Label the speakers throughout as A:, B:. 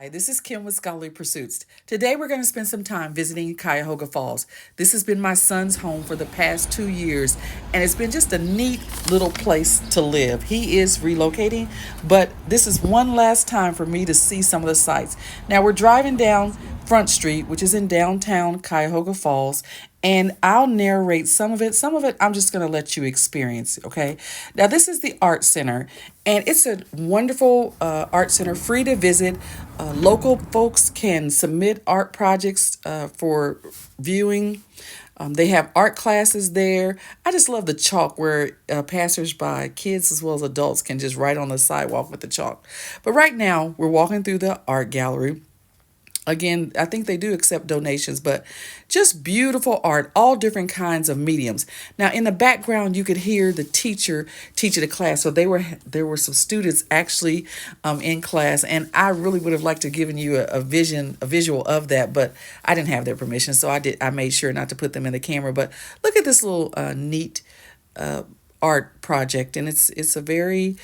A: Hi, this is Kim with Scholarly Pursuits. Today we're going to spend some time visiting Cuyahoga Falls. This has been my son's home for the past 2 years, and it's been just a neat little place to live. He is relocating, but this is one last time for me to see some of the sights. Now we're driving down Front Street, which is in downtown Cuyahoga Falls, and I'll narrate some of it. Some of it I'm just going to let you experience, okay? Now, this is the Art Center, and it's a wonderful art center, free to visit. Local folks can submit art projects for viewing. They have art classes there. I just love the chalk where passersby, kids as well as adults, can just write on the sidewalk with the chalk. But right now, we're walking through the art gallery. Again, I think they do accept donations, but just beautiful art, all different kinds of mediums. Now, in the background, you could hear the teacher teaching the class. So there were some students actually in class, and I really would have liked to given you a visual of that, but I didn't have their permission, so I made sure not to put them in the camera. But look at this little neat art project, and it's a very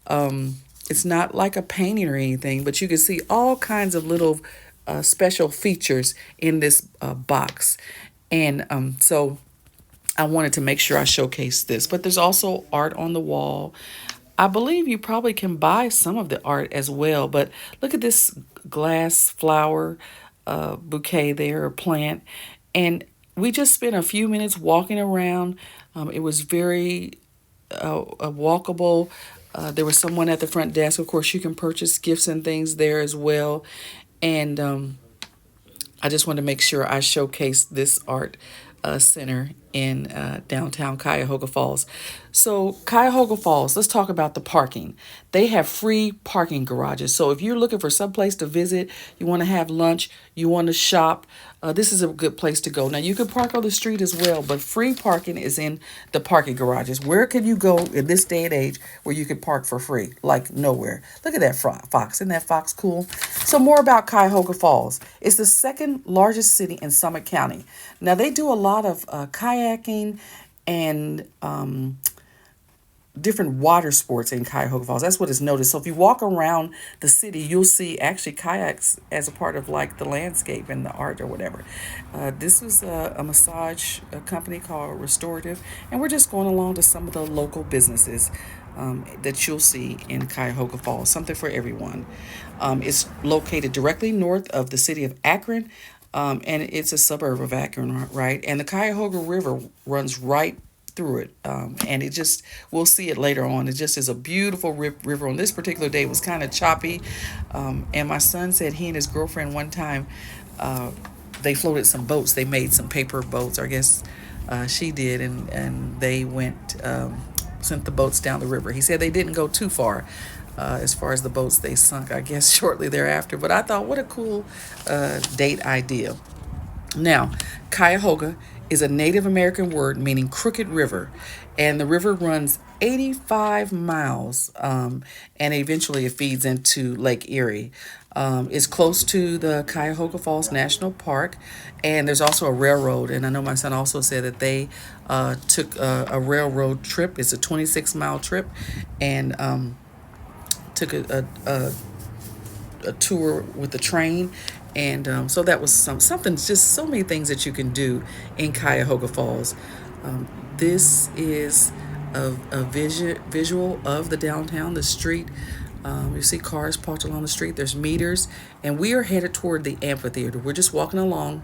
A: it's not like a painting or anything, but you can see all kinds of little special features in this box. And so I wanted to make sure I showcased this. But there's also art on the wall. I believe you probably can buy some of the art as well. But look at this glass flower bouquet there, or plant. And we just spent a few minutes walking around. It was very walkable. There was someone at the front desk. Of course, you can purchase gifts and things there as well. And I just want to make sure I showcase this art center in downtown Cuyahoga Falls. So Cuyahoga Falls, let's talk about the parking. They have free parking garages. So if you're looking for some place to visit, you want to have lunch, you want to shop, this is a good place to go. Now, you can park on the street as well, but free parking is in the parking garages. Where can you go in this day and age where you can park for free? Like nowhere. Look at that fox. Isn't that fox cool? So more about Cuyahoga Falls. It's the second largest city in Summit County. Now, they do a lot of kayaking and different water sports in Cuyahoga Falls. That's what is noticed. So if you walk around the city, you'll see actually kayaks as a part of like the landscape and the art or whatever. This was a massage company called Restorative, and we're just going along to some of the local businesses that you'll see in Cuyahoga Falls. Something for everyone. It's located directly north of the city of Akron. And it's a suburb of Akron, right? And the Cuyahoga River runs right through it. And it just, we'll see it later on. It just is a beautiful river. On this particular day, it was kind of choppy. And my son said he and his girlfriend one time, they floated some boats. They made some paper boats, or I guess she did. And they went, sent the boats down the river. He said they didn't go too far as the boats they sunk, I guess, shortly thereafter. But I thought, what a cool date idea. Now, Cuyahoga is a Native American word meaning crooked river, and the river runs 85 miles, and eventually it feeds into Lake Erie. It's close to the Cuyahoga Falls National Park, and there's also a railroad. And I know my son also said that they took a railroad trip. It's a 26-mile trip, and took a tour with the train, and so that was something, just so many things that you can do in Cuyahoga Falls. This is a visual of the downtown, the street. You see cars parked along the street. There's meters, and we are headed toward the amphitheater. We're just walking along,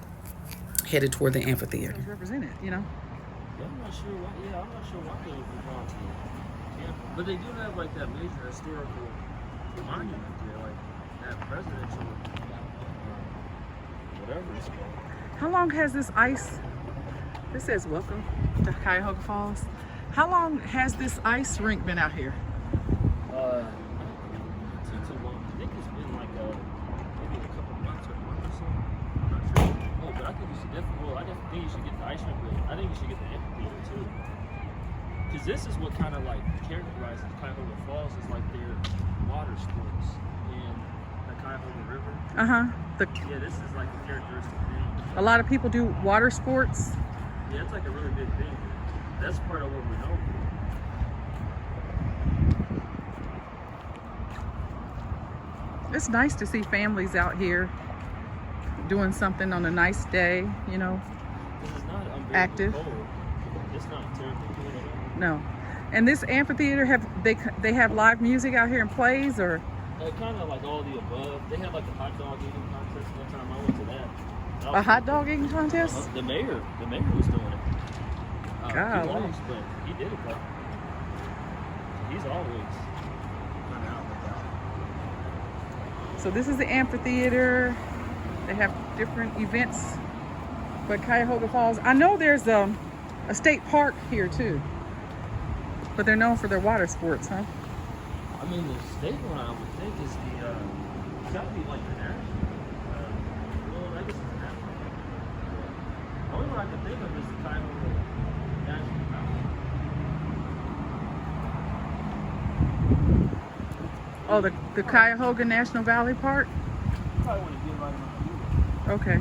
A: headed toward the amphitheater. Represented, you know.
B: Yeah, I'm not sure why. Yeah, I'm not sure why they would belong to Tampa, but they do have like that major historical monument there, like that presidential, whatever it's called.
A: How long has this ice? This says welcome to Cuyahoga Falls. How long has this ice rink been out here?
B: Too long. I think it's been like maybe a couple months or a month or so. I'm not sure. Oh, but I think you should definitely. Well, I definitely think you should get the ice rink, but I think you should get the amphitheater too. Because this is what kind of like characterizes Cuyahoga Falls is like their water sports in the Cuyahoga River. Yeah, this is like the characteristic thing.
A: A lot of people do water sports.
B: Yeah, it's like a really big thing. That's part of what we know.
A: It's nice to see families out here doing something on a nice day, you know,
B: This is not unbearably
A: active.
B: cold. It's not terribly cold at all.
A: No. And this amphitheater, they have live music out here and plays, or
B: Kind of like all the above. They had like a hot dog eating contest one time. I went to that. That
A: a
B: was
A: hot
B: cool.
A: dog eating contest?
B: The mayor was doing it. He
A: Golly.
B: lost, but he did it though. He's always kind of out like that.
A: So this is the amphitheater. They have different events. But Cuyahoga Falls, I know there's a state park here too. But they're known for their water sports, huh?
B: I mean, the state one I would think is the. It's got to be like the national. Well, I guess it's the national. The only one I can think of is the Cuyahoga National Mountain.
A: Oh, the Cuyahoga National Valley Park?
B: You probably want to get right around here.
A: Okay.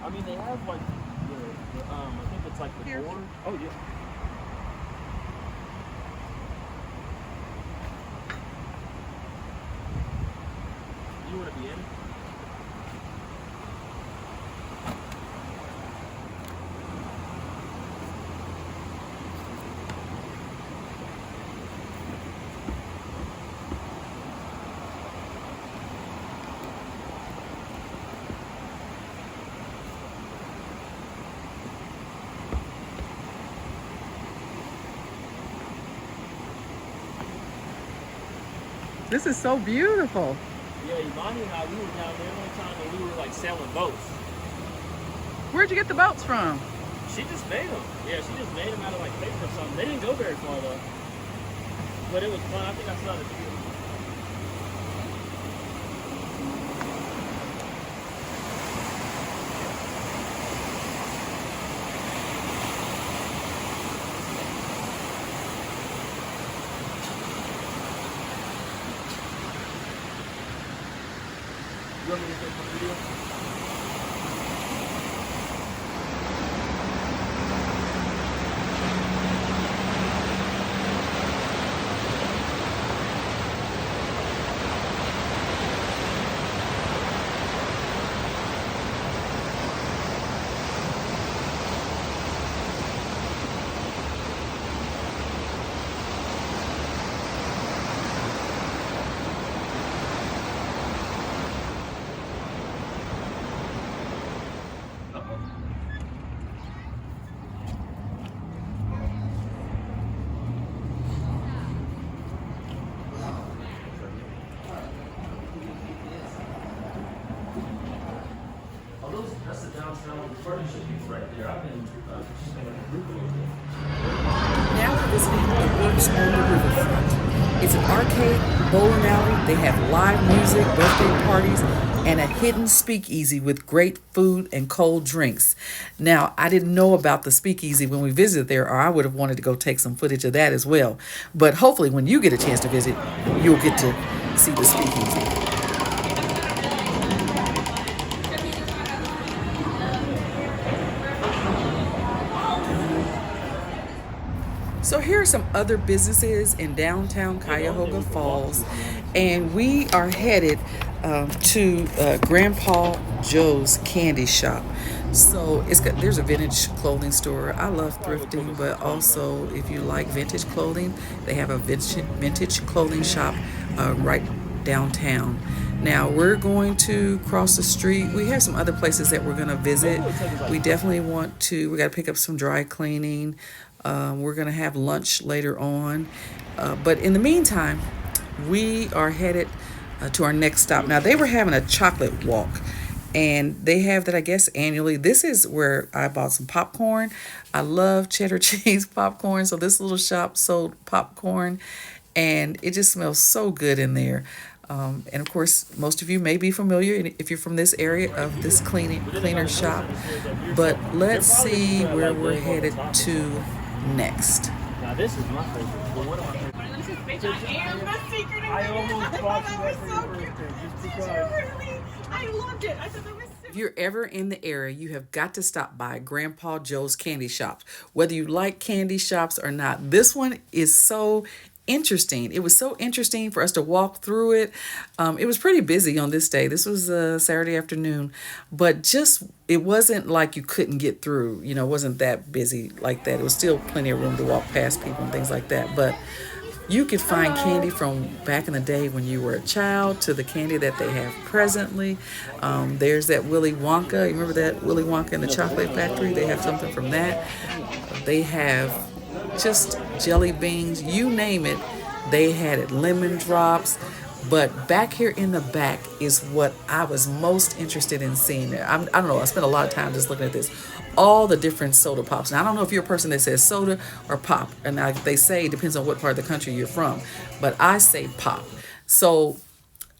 B: I mean, they have like I think it's like the
A: Here.
B: board. Oh yeah. You want to be in it?
A: This is so beautiful.
B: Yeah, Imani and I, we were down there one time and we were like sailing boats.
A: Where'd you get the boats from?
B: She just made them. Yeah, she just made them out of like paper or something. They didn't go very far though. But it was fun. I think I saw the video. You want me to take a video? That's the downtown furniture piece right there. I've been just in a group of them.
A: Now we're visiting the Works on the Riverfront. It's an arcade, bowling alley. They have live music, birthday parties, and a hidden speakeasy with great food and cold drinks. Now, I didn't know about the speakeasy when we visited there, or I would have wanted to go take some footage of that as well. But hopefully, when you get a chance to visit, you'll get to see the speakeasy. So here are some other businesses in downtown Cuyahoga Falls, and we are headed to Grandpa Joe's Candy Shop. So there's a vintage clothing store. I love thrifting, but also if you like vintage clothing, they have a vintage clothing shop right downtown. Now we're going to cross the street. We have some other places that we're going to visit. We definitely we got to pick up some dry cleaning. We're going to have lunch later on. But in the meantime, we are headed to our next stop. Now, they were having a chocolate walk, and they have that, I guess, annually. This is where I bought some popcorn. I love cheddar cheese popcorn, so this little shop sold popcorn, and it just smells so good in there. And of course, most of you may be familiar if you're from this area of this cleaner shop. But let's see where we're headed to next.
B: Now this is my favorite. But what am I favorite?
C: I am the secret.
B: I almost bought you that for your
C: so
B: birthday
C: cute.
B: just
C: Did
B: because.
C: you really? I loved it. I thought that was so
A: If you're ever in the area, you have got to stop by Grandpa Joe's Candy Shops. Whether you like candy shops or not, this one is so interesting. It was so interesting for us to walk through it. It was pretty busy on this day. This was a Saturday afternoon, but just it wasn't like you couldn't get through. You know, it wasn't that busy like that. It was still plenty of room to walk past people and things like that. But you could find candy from back in the day when you were a child to the candy that they have presently. There's that Willy Wonka. You remember that Willy Wonka and the Chocolate Factory? They have something from that. They have just jelly beans, you name it. They had it, lemon drops. But back here in the back is what I was most interested in seeing. I don't know, I spent a lot of time just looking at this. All the different soda pops. Now, I don't know if you're a person that says soda or pop. And they say it depends on what part of the country you're from. But I say pop. So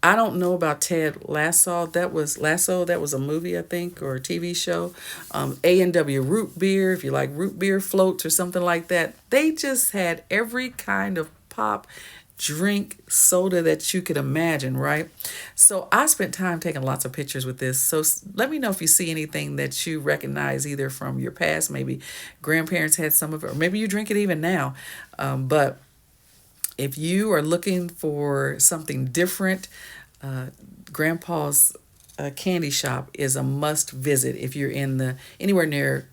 A: I don't know about Ted Lasso. That was a movie, I think, or a TV show. A&W root beer, if you like root beer floats or something like that. They just had every kind of pop, drink, soda that you could imagine, right? So I spent time taking lots of pictures with this. So let me know if you see anything that you recognize either from your past, maybe grandparents had some of it, or maybe you drink it even now. But if you are looking for something different, Grandpa's candy shop is a must visit if you're in the anywhere near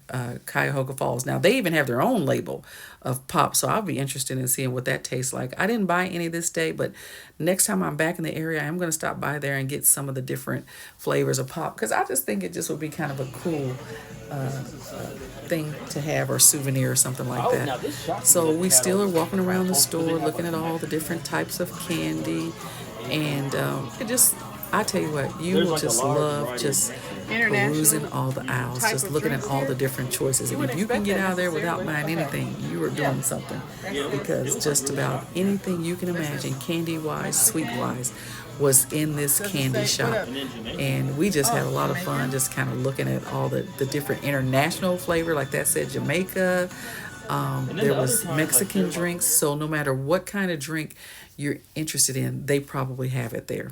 A: Cuyahoga Falls. Now they even have their own label of pop, so I'll be interested in seeing what that tastes like. I didn't buy any this day, but next time I'm back in the area, I'm going to stop by there and get some of the different flavors of pop because I just think it just would be kind of a cool thing to have or souvenir or something like that. So we still are walking around the store looking at all the different types of candy, and it just I tell you what, you will just love just perusing all the aisles, just looking at all the different choices. And if you can get out of there without buying anything, you are doing something. Because just about anything you can imagine, candy-wise, sweet-wise, was in this candy shop. And we just had a lot of fun just kind of looking at all the different international flavor. Like that said, Jamaica. There was Mexican drinks. So no matter what kind of drink you're interested in, they probably have it there.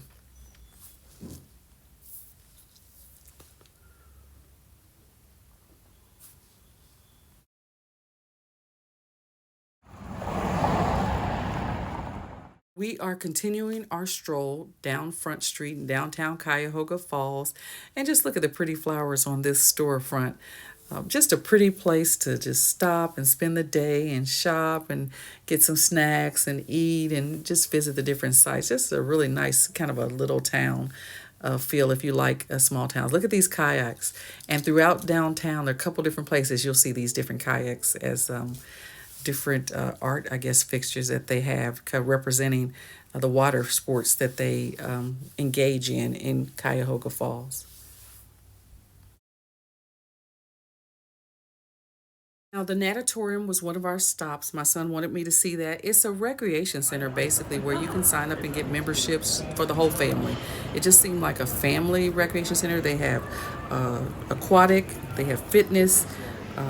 A: We are continuing our stroll down Front Street in downtown Cuyahoga Falls and just look at the pretty flowers on this storefront. Just a pretty place to just stop and spend the day and shop and get some snacks and eat and just visit the different sites. Just a really nice kind of a little town feel if you like small towns. Look at these kayaks. And throughout downtown, there are a couple different places you'll see these different kayaks as different art, I guess, fixtures that they have representing the water sports that they engage in Cuyahoga Falls. Now, the natatorium was one of our stops. My son wanted me to see that. It's a recreation center, basically, where you can sign up and get memberships for the whole family. It just seemed like a family recreation center. They have aquatic, they have fitness,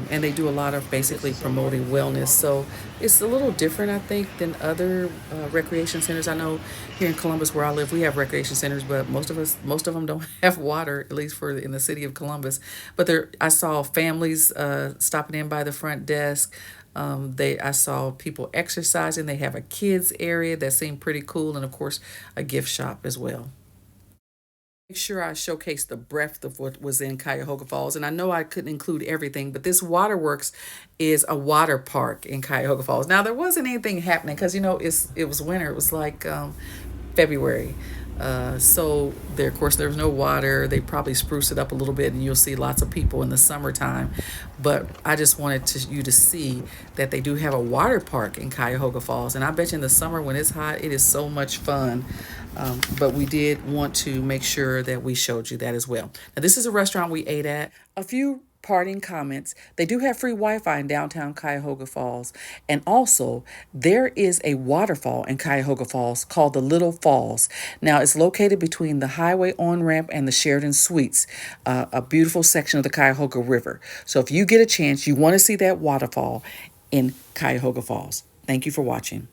A: and they do a lot of basically promoting wellness. So it's a little different, I think, than other recreation centers. I know here in Columbus, where I live, we have recreation centers, but most of them don't have water, at least for in the city of Columbus. But I saw families stopping in by the front desk. I saw people exercising. They have a kids area that seemed pretty cool, and of course, a gift shop as well. Make sure I showcase the breadth of what was in Cuyahoga Falls. And I know I couldn't include everything, but this waterworks is a water park in Cuyahoga Falls. Now, there wasn't anything happening because, it was winter. It was like February. So there, of course, there was no water. They probably spruce it up a little bit, and you'll see lots of people in the summertime. But I just wanted you to see that they do have a water park in Cuyahoga Falls, and I bet you in the summer when it's hot, it is so much fun. But we did want to make sure that we showed you that as well. Now, this is a restaurant we ate at. A few parting comments. They do have free Wi-Fi in downtown Cuyahoga Falls. And also, there is a waterfall in Cuyahoga Falls called the Little Falls. Now, it's located between the highway on-ramp and the Sheridan Suites, a beautiful section of the Cuyahoga River. So if you get a chance, you want to see that waterfall in Cuyahoga Falls. Thank you for watching.